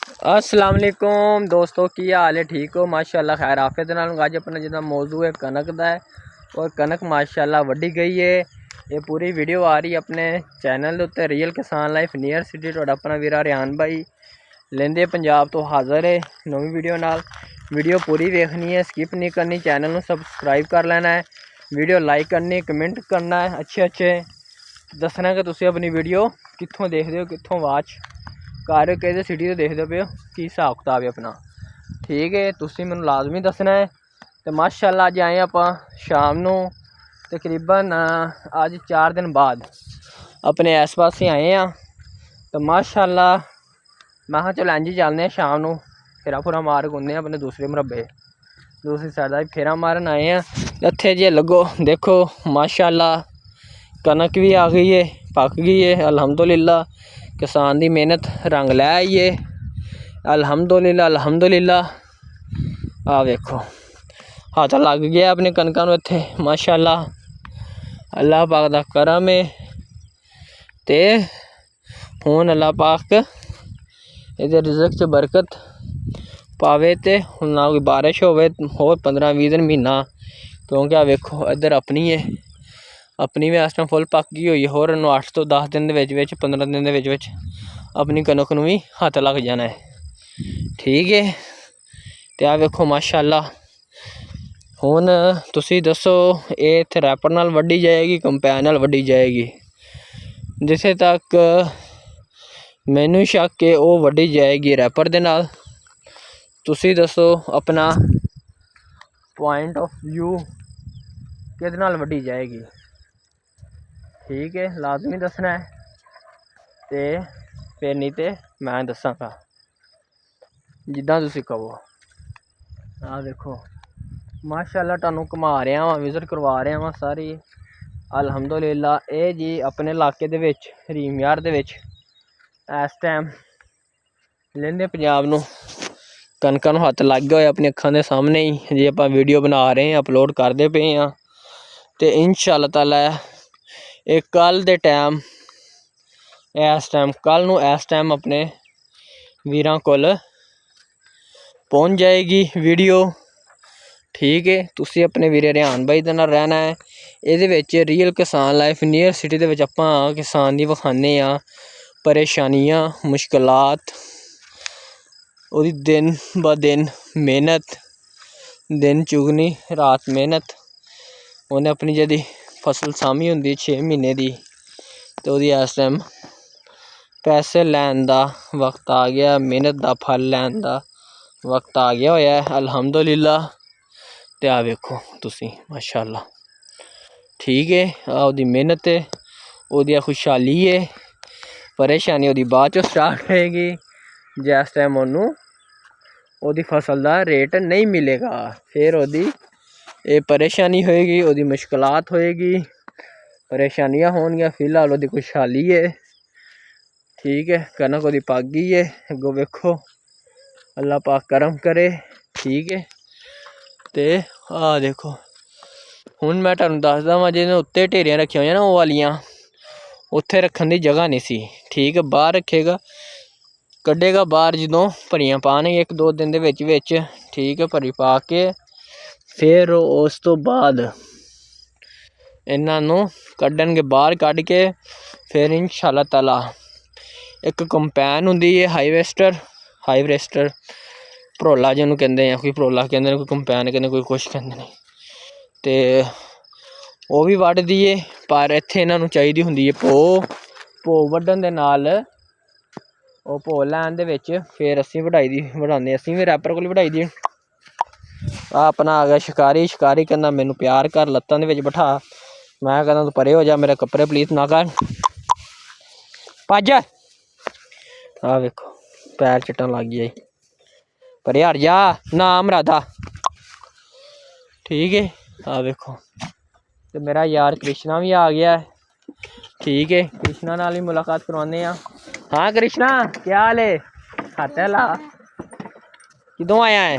अस्सलाम वालेकुम दोस्तों, की हाल है? ठीक हो? माशाल्लाह खैर आफियत नाल। अज अपना जिदा मौजू है कनक का है और कनक माशाल्लाह वड्डी गई है। ये पूरी वीडियो आ रही है अपने चैनल के उत्ते रियल किसान लाइफ नियर सिटी। तुहाडा अपना वीरा रिहान भाई लेंदे पंजाब तो हाज़र है नवी वीडियो नाल। वीडियो पूरी देखनी है, स्किप नहीं करनी। चैनल में सबसक्राइब कर लेना है, वीडियो लाइक करनी, कमेंट करना है, अच्छे दसना कि तुसीं अपनी वीडियो कित्थों देखते हो, कित्थों वाच कर रहे हो, किहड़ी सिटी तो देखते पे हो, की हिसाब किताब है अपना। ठीक है, तुसीं मैनूं लाजमी दसना है। तो माशाल्लाह अज आए आप शाम नूं तकरीबन अज 4 दिन बाद अपने इस पासे आए हैं। तो माशाल्लाह मैं कहा चलो इंज चलने शाम नूं फेरा फुरा मार घूमने अपने दूसरे मरबे दूसरी साइड का फेरा मारन आए हैं। इत्थे जे लगो देखो माशाल्लाह कनक भी आ गई है, पक गई है अल्हम्दुलिल्लाह। किसान की मेहनत रंग लै आई है अल्हम्दुलिल्लाह अल्हम्दुलिल्लाह। आ वेखो हाथ लग गया अपने कनकां नूं इत्थे माशाल्लाह। अल्लाह पाक दा करम है ते हुण अल्लाह पाक इहदे रिज़क च बरकत पावे ते ना कोई बारिश होवे होर 15-20 दिन महीना। क्योंकि आ वेखो इधर अपनी है, अपनी भी इस टाइम फुल पक गई हुई है। होर 8 तो 10 दिन के 15 दिन के अपनी कनक नूं भी हत्थ लग जाना है। ठीक है, तो आ वेखो माशाल्लाह। हुण तुसीं दसो ये इत्थे रैपर नाल वड्डी जाएगी कंपैन नाल वड्डी जाएगी? जिथे तक मैनू शक है वो वड्डी जाएगी रैपर दे नाल। तुसीं दसो अपना पॉइंट ऑफ व्यू किहदे नाल वड्डी जाएगी? ठीक है, लाजमी दसना है ते फिर नहीं तो मैं दसांगा जिद्दां तुसीं कहो। आ देखो माशाल्लाह तुहानूं घुमा रहा वां, विजिट करवा रहा वां सारी अल्हम्दुलिल्लाह। ये जी अपने इलाके दे विच हरीम यार दे विच इस टाइम लेंदे पंजाब नूं कनकां नूं हत्थ लग गए अपनी अखां दे सामने ही। जे आपां वीडियो बना रहे हैं अपलोड करते पे हाँ तो इंशाअल्लाह ताला ये कल दे टाइम इस टाइम कल नूं इस टाइम अपने वीरां कोल पहुँच जाएगी वीडियो। ठीक है, तुसीं अपने वीरे रिहान भाई दे नाल रहना है। इहदे विच रियल किसान लाइफ नियर सिटी दे विच आपां किसान दी विखाने आ परेशानियां मुश्किलात ओहदी दिन ब दिन मेहनत, दिन चुगनी रात मेहनत। उन्हें अपनी जेह्ड़ी फसल सामी होंदी 6 महीने दी तो ओहदी इस टाइम पैसे लैन दा वक्त आ गया, मेहनत दा फल लैन दा वक्त आ गया होया है अल्हम्दुलिल्लाह। ते आ वेखो तुसीं माशाल्लाह। ठीक है, ओहदी मेहनत है, ओहदी खुशहाली है, परेशानी ओहदी बाद चों स्टार्ट होएगी जिस टाइम ओनू ओहदी फसल का रेट नहीं मिलेगा। फिर ओहदी ये परेशानी होएगी, ओहदी मुश्किलात होएगी, परेशानियां होणगियां। फिलहाल ओहदी खुशहाली है। ठीक है, कनक ओहदी पक गई है, अगों वेखो अल्लाह पाक करम करे। ठीक है, तो आ देखो हुण मैं तुहानूं दसदा वां जिहदे उत्ते ढेरियां रखियां होईयां ना ओह वालियां उत्थे रखन दी जगह नहीं सी। ठीक है, बाहर रखेगा कड्ढेगा बाहर जदों भरियां पाने 1-2 दिन दे विच। ठीक है, भरी पा के फिर उस तो बाद इन्हां नूं कड्ढणगे बाहर कड्ढ के फिर इंशाअल्लाह ताला एक कंपैन हुंदी है हाईवेस्टर भरोला जिन्होंने कहते हैं, कोई भरोला कहते हैं, कोई कंपैन कहते, कोई कुछ कहते हैं। तो वह भी वड्ढदी है पर इत्थे इन्हां नूं चाहिदी हुंदी है भो वड्ढण दे नाल ओह भो लैन दे विच फिर असीं वढाने असीं भी रैपर कोल वढाई दी। अपना आ गया शिकारी कहना मैनू प्यार कर लत्तां दे विच बिठा। मैं कहना तू परे हो जा, मेरे कपड़े प्लीज ना कर, भज। आ वेखो पैर चट्टन लग गया पर हट जा ना मरादा। ठीक है, आ वेखो तो मेरा यार कृष्णा भी आ गया है। ठीक है, कृष्णा नाल भी मुलाकात करवाने। हाँ कृष्णा, क्या हाल है? खाते ला किदों आया है?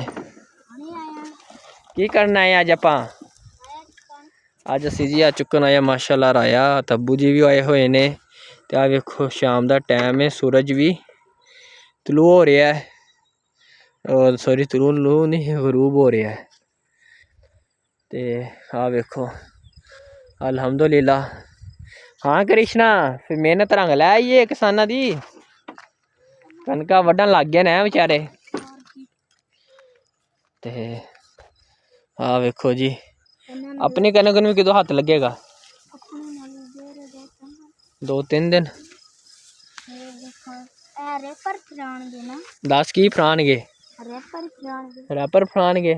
की करना है अज आपां? अज असीं जी आ चुकन आया माशाल्लाह राया तब्बू जी भी आए हुए ने। ते आ वेखो शाम का टाइम है, सूरज भी तलू हो रहा है। और सॉरी तुरू नहीं गरूब हो रहा है। तो आ वेखो अल्हम्दुलिल्लाह। हाँ कृष्णा फिर मेहनत रंग लै आइए किसाना दी। कनका वड्डन लग गए न बेचारे। ते आ वेखो जी अपनी कनक नूं किदों हत्थ लगेगा? 2-3 दिन। दस की फरानगे? रैपर फरानगे।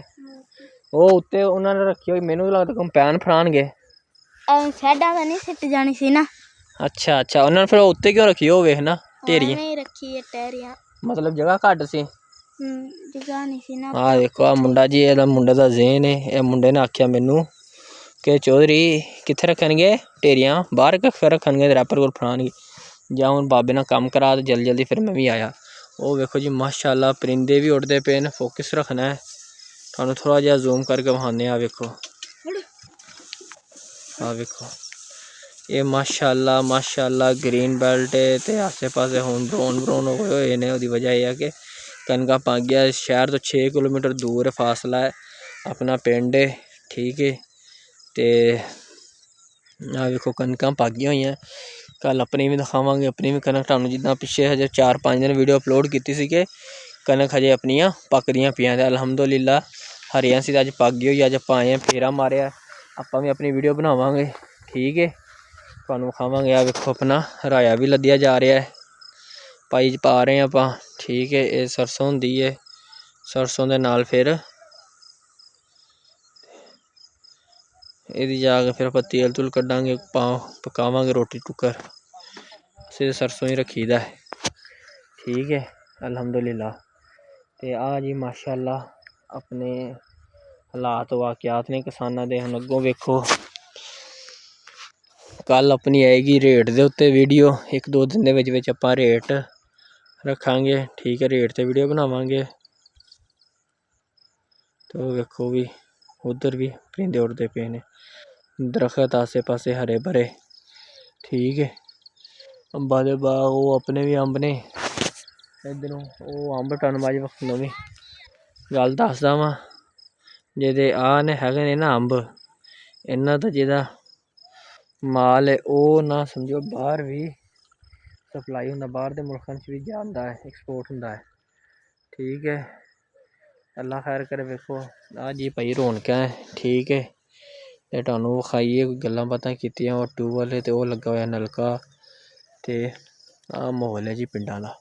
ਉਹ ਉੱਤੇ ਉਹਨਾਂ ਨੇ ਰੱਖੀ ਹੋਈ ਮੈਨੂੰ ਲੱਗਦਾ ਕੰਪੈਨ ਫਰਾਣਗੇ। ਸਾਡਾ ਤਾਂ ਨਹੀਂ ਸਿੱਟ ਜਾਣੀ ਸੀ ਨਾ। ਅੱਛਾ ਅੱਛਾ ਉਹਨਾਂ ਨੇ ਫਿਰ ਉੱਤੇ ਕਿਉਂ ਰੱਖੀ ਉਹ ਵੇਖ ਨਾ ਢੇਰੀਆਂ ਨਹੀਂ ਰੱਖੀ ਟਹਿਰੀਆਂ ਮਤਲਬ ਜਗ੍ਹਾ ਘੱਟ ਸੀ। ਜਗ੍ਹਾ ਨਹੀਂ ਸੀ ਨਾ। ਆਹ ਦੇਖੋ ਆ ਮੁੰਡਾ ਜੀ ਇਹਦਾ ਮੁੰਡੇ ਦਾ ਜ਼ੇਨ ਹੈ। ਇਹ ਮੁੰਡੇ ਨੇ ਆਖਿਆ ਮੈਨੂੰ ਕਿ ਚੌਧਰੀ ਕਿੱਥੇ ਰੱਖਣਗੇ ਢੇਰੀਆਂ ਬਾਹਰ ਰੱਖਣਗੇ ਰੈਪਰ ਕੋਲ ਫਰਾਣਗੇ ਜਾਂ ਹੁਣ ਬਾਬੇ ਨਾਲ ਕੰਮ ਕਰਾ ਤੇ ਜਲਦੀ ਜਲਦੀ ਫਿਰ ਮੈਂ ਵੀ ਆਇਆ। ਉਹ ਵੇਖੋ ਜੀ माशाअल्लाह परिंदे भी उड़ते पे ने। फोकस रखना है थानू थोड़ा जिहा जूम करके विखाने। आ वेखो ये माशाअल्लाह ग्रीन बेल्ट है ते आसे पासे हुण ब्राउन होए ने। उहदी वजह यह है कि कनकां पागियां शहर तो 6 किलोमीटर दूर फासला है अपना पिंड है ठीक है। तो आ वेखो कनकां पागियां होईयां। कल अपनी भी दिखावांगे अपनी भी कनक तुहानू जिद्दां पिछे हजे 4-5 दिन वीडियो अपलोड की सी कि कनक हजे अपनियां पकदियां पियां। अल्हम्दुलिल्लाह हरियां सी अज पग होई अज आपां आए फेरा मारिया आपां भी अपनी वीडियो बनावांगे ठीक है। तुहानू विखावांगे। आ वेखो अपना हराया भी लद्दिया जा रहा है पाई पा रहे हैं आपां ठीक है। ये सरसों हुंदी है सरसों दे नाल फिर इहदी जाके फिर आपां तेल तूल कड्डांगे पकावांगे रोटी टुक्कर। असीं सरसों ही रखीदा है ठीक है अल्हम्दुलिल्लाह। ते आ जी माशाअल्लाह अपने हालात वाकियात ने किसानां दे। हुण अग्गों वेखो कल अपनी आएगी रेट दे उत्ते वीडियो 1-2 दिन दे विच आपां रेट रखांगे ठीक है। रेट ते वीडियो बनावांगे। तो वेखो भी उधर भी परिंदे उड़ते पे ने दरखत आसे पासे हरे भरे ठीक है। अंबा दे बाग वो अपने भी अंब ने इधरों वो अंब टनबाजी नवीं गल दसदा वां जेह्दे आ ने हैगे ने ना अंब इन्हां दा जेह्दा माल है वो ना समझो बाहर भी सप्लाई होंदा बाहर दे मुल्खां च भी जांदा है एक्सपोर्ट होंदा है ठीक है। अल्लाह खैर करे। वेखो आ जी भाई रौनकां है ठीक है। ते तुहानू विखाइए कोई गल्लां बातां कीतियां। ओह् ट्यूबवैल ते ओह् लग्गा होया नलका ते आ म्हौल है जी पिंडां दा।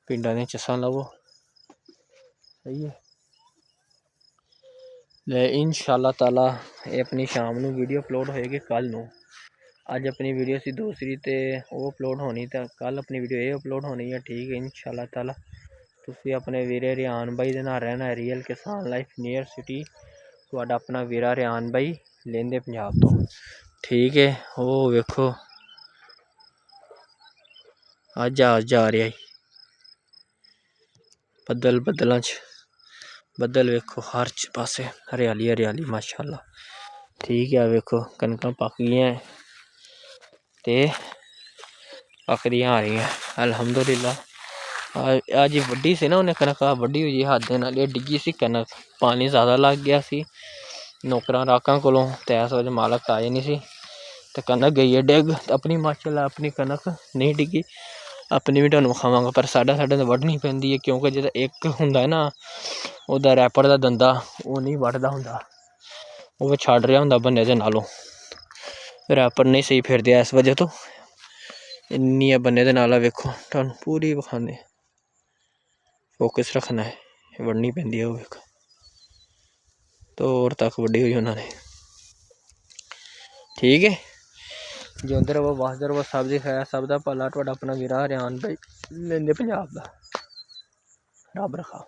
पिंडां दियां चस्सां लवो सही है। ले इंशाअल्लाह ताला ये अपनी शाम नू वीडियो अपलोड होएगी कल नू। अज अपनी वीडियो सी दूसरी तो वो अपलोड होनी तो कल अपनी वीडियो ये अपलोड होनी है ठीक है इंशाअल्लाह ताला। तुसी अपने वीरे रियान भाई दे नाल रहना रियल किसान लाइफ नियर सिटी तुहाडा अपना वीरा रियान भाई लेंदे पंजाब तो ठीक है। वो वेखो अज जहाज जा रहा बदल बदलों च बदल वेखो हर पासे हरियाली हरियाली माशाअल्लाह ठीक है। वेखो कनकां पक गईयां ते पकदियां आ रही हैं अल्हम्दुलिल्लाह। आज वड्डी सी ना उन्हें कनक वड्डी हुई हद दे नाल डिग्गी सी कनक पानी ज़्यादा लग गया सी नौकरां राकां कोलों ते इस वजह मालक आए नहीं सी ते कनक गई है डिग। अपनी माशाअल्लाह अपनी कनक नहीं डिग्गी अपनी भी तुहानू विखावांगा पर साढ़े तो वड्ढनी पैंदी है क्योंकि जो एक हुंदा है ना ओहदा रैपर दा दंदा वो नहीं वड्ढदा हुंदा वो छड्ड रहा हुंदा बन्ने दे नालों रैपर नहीं सही फिरदे इस वजह तो इन्नी बन्ने दे नाल वेखो तुहानू पूरी विखाने। फोकस रखना है वड्ढनी पैंदी है वो वेखो तो और तक वड्डी हुई उन्होंने ठीक है। जिंदे रवो वसदे रवो सब दी खैर सब दा भला। तुहाडा अपना वीरा रियान भाई लेंदे पंजाब दा रब रखा।